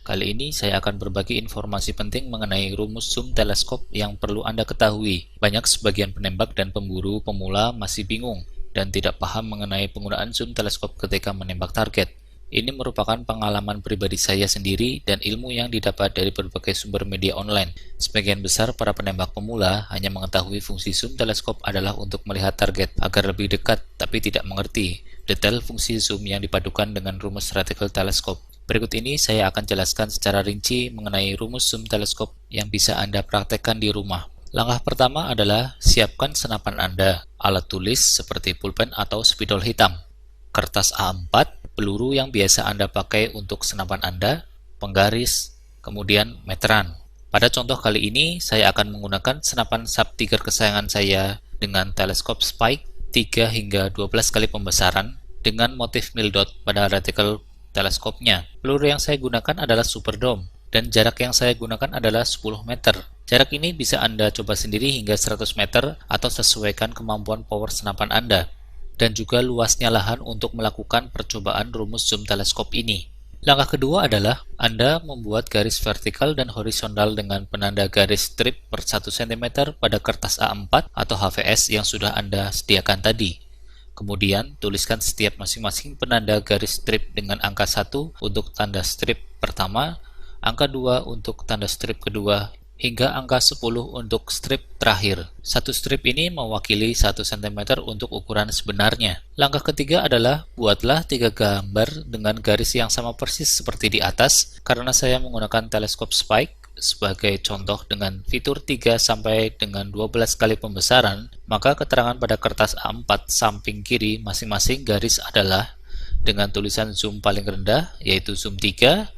Kali ini saya akan berbagi informasi penting mengenai rumus zoom teleskop yang perlu Anda ketahui. Banyak sebagian penembak dan pemburu pemula masih bingung dan tidak paham mengenai penggunaan zoom teleskop ketika menembak target. Ini merupakan pengalaman pribadi saya sendiri dan ilmu yang didapat dari berbagai sumber media online. Sebagian besar para penembak pemula hanya mengetahui fungsi zoom teleskop adalah untuk melihat target agar lebih dekat, tapi tidak mengerti detail fungsi zoom yang dipadukan dengan rumus reticle teleskop. Berikut ini saya akan jelaskan secara rinci mengenai rumus zoom teleskop yang bisa Anda praktekkan di rumah. Langkah pertama adalah siapkan senapan Anda, alat tulis seperti pulpen atau spidol hitam, kertas A4, peluru yang biasa Anda pakai untuk senapan Anda, penggaris, kemudian meteran. Pada contoh kali ini, saya akan menggunakan senapan sub tiger kesayangan saya dengan teleskop spike 3 hingga 12 kali pembesaran dengan motif mil dot pada reticle teleskopnya. Peluru yang saya gunakan adalah Super Dome dan jarak yang saya gunakan adalah 10 meter. Jarak ini bisa Anda coba sendiri hingga 100 meter atau sesuaikan kemampuan power senapan Anda dan juga luasnya lahan untuk melakukan percobaan rumus zoom teleskop ini. Langkah kedua adalah Anda membuat garis vertikal dan horizontal dengan penanda garis strip per 1 cm pada kertas A4 atau HVS yang sudah Anda sediakan tadi. Kemudian, tuliskan setiap masing-masing penanda garis strip dengan angka 1 untuk tanda strip pertama, angka 2 untuk tanda strip kedua, hingga angka 10 untuk strip terakhir. Satu strip ini mewakili 1 cm untuk ukuran sebenarnya. Langkah ketiga adalah buatlah 3 gambar dengan garis yang sama persis seperti di atas. Karena saya menggunakan teleskop spike sebagai contoh dengan fitur 3 sampai dengan 12 kali pembesaran, maka keterangan pada kertas A4 samping kiri masing-masing garis adalah dengan tulisan zoom paling rendah yaitu zoom 3,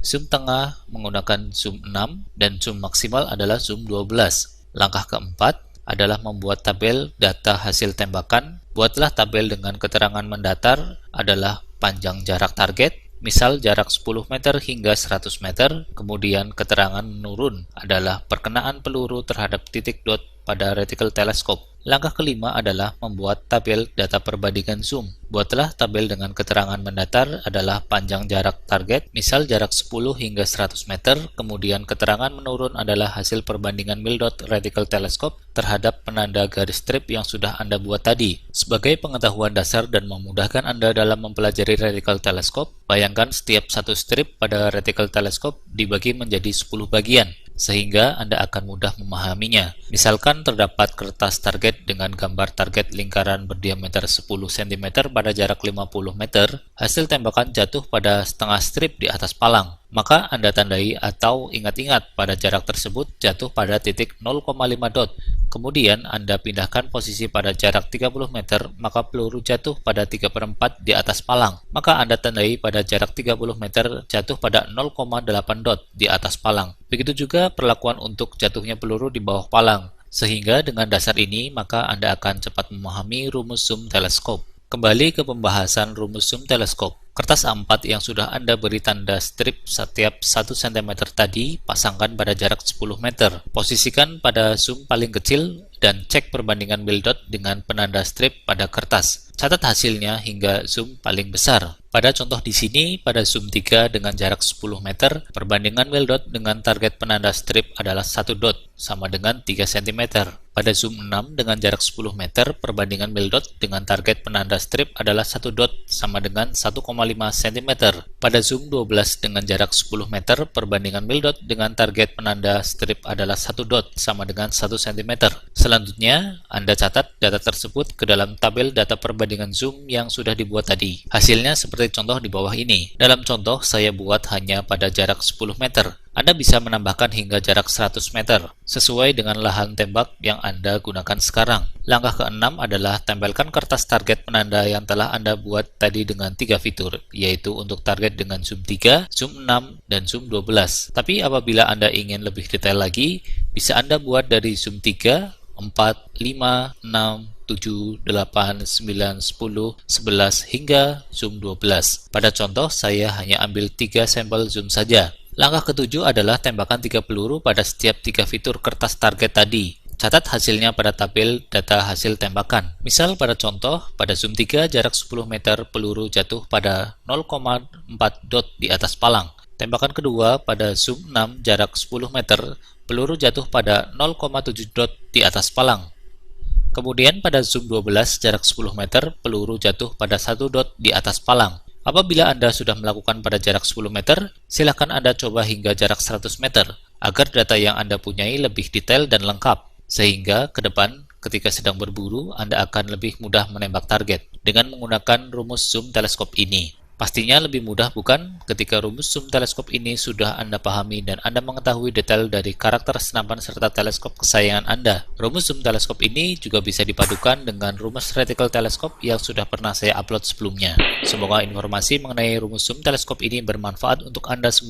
zoom tengah menggunakan zoom 6, dan zoom maksimal adalah zoom 12. Langkah keempat adalah membuat tabel data hasil tembakan. Buatlah tabel dengan keterangan mendatar adalah panjang jarak target, misal jarak 10 meter hingga 100 meter, kemudian keterangan menurun adalah perkenaan peluru terhadap titik dot pada reticle teleskop. Langkah kelima adalah membuat tabel data perbandingan zoom. Buatlah tabel dengan keterangan mendatar adalah panjang jarak target, misal jarak 10 hingga 100 meter, kemudian keterangan menurun adalah hasil perbandingan mil dot reticle teleskop terhadap penanda garis strip yang sudah Anda buat tadi. Sebagai pengetahuan dasar dan memudahkan Anda dalam mempelajari reticle teleskop, bayangkan setiap satu strip pada reticle teleskop dibagi menjadi 10 bagian, sehingga Anda akan mudah memahaminya. Misalkan terdapat kertas target dengan gambar target lingkaran berdiameter 10 cm pada jarak 50 meter, hasil tembakan jatuh pada setengah strip di atas palang. Maka Anda tandai atau ingat-ingat pada jarak tersebut jatuh pada titik 0,5 dot. Kemudian Anda pindahkan posisi pada jarak 30 meter, maka peluru jatuh pada 3/4 di atas palang. Maka Anda tandai pada jarak 30 meter jatuh pada 0,8 dot di atas palang. Begitu juga perlakuan untuk jatuhnya peluru di bawah palang. Sehingga dengan dasar ini, maka Anda akan cepat memahami rumus zoom teleskop. Kembali ke pembahasan rumus zoom teleskop. Kertas A4 yang sudah Anda beri tanda strip setiap 1 cm tadi, pasangkan pada jarak 10 meter. Posisikan pada zoom paling kecil dan cek perbandingan mil dot dengan penanda strip pada kertas. Catat hasilnya hingga zoom paling besar. Pada contoh di sini, pada zoom 3 dengan jarak 10 meter, perbandingan mil dot dengan target penanda strip adalah 1 dot, sama dengan 3 cm. Pada zoom 6 dengan jarak 10 meter, perbandingan mil dot dengan target penanda strip adalah 1 dot, sama dengan 1,5 cm. Pada zoom 12 dengan jarak 10 meter, perbandingan mil dot dengan target penanda strip adalah 1 dot, sama dengan 1 cm. Selanjutnya, Anda catat data tersebut ke dalam tabel data perbandingan zoom yang sudah dibuat tadi. Hasilnya seperti contoh di bawah ini. Dalam contoh, saya buat hanya pada jarak 10 meter. Anda bisa menambahkan hingga jarak 100 meter, sesuai dengan lahan tembak yang Anda gunakan sekarang. Langkah keenam adalah tempelkan kertas target penanda yang telah Anda buat tadi dengan 3 fitur, yaitu untuk target dengan zoom 3, zoom 6, dan zoom 12. Tapi apabila Anda ingin lebih detail lagi, bisa Anda buat dari zoom 3, 4, 5, 6, 7, 8, 9, 10, 11, hingga zoom 12. Pada contoh, saya hanya ambil 3 sampel zoom saja. Langkah ketujuh adalah tembakan 3 peluru pada setiap 3 fitur kertas target tadi. Catat hasilnya pada tabel data hasil tembakan. Misal pada contoh, pada zoom 3 jarak 10 meter peluru jatuh pada 0,4 dot di atas palang. Tembakan kedua pada zoom 6 jarak 10 meter, peluru jatuh pada 0,7 dot di atas palang. Kemudian pada zoom 12 jarak 10 meter, peluru jatuh pada 1 dot di atas palang. Apabila Anda sudah melakukan pada jarak 10 meter, silakan Anda coba hingga jarak 100 meter, agar data yang Anda punyai lebih detail dan lengkap, sehingga ke depan ketika sedang berburu, Anda akan lebih mudah menembak target dengan menggunakan rumus zoom teleskop ini. Pastinya lebih mudah bukan ketika rumus zoom teleskop ini sudah Anda pahami dan Anda mengetahui detail dari karakter senapan serta teleskop kesayangan Anda. Rumus zoom teleskop ini juga bisa dipadukan dengan rumus reticle teleskop yang sudah pernah saya upload sebelumnya. Semoga informasi mengenai rumus zoom teleskop ini bermanfaat untuk Anda semua.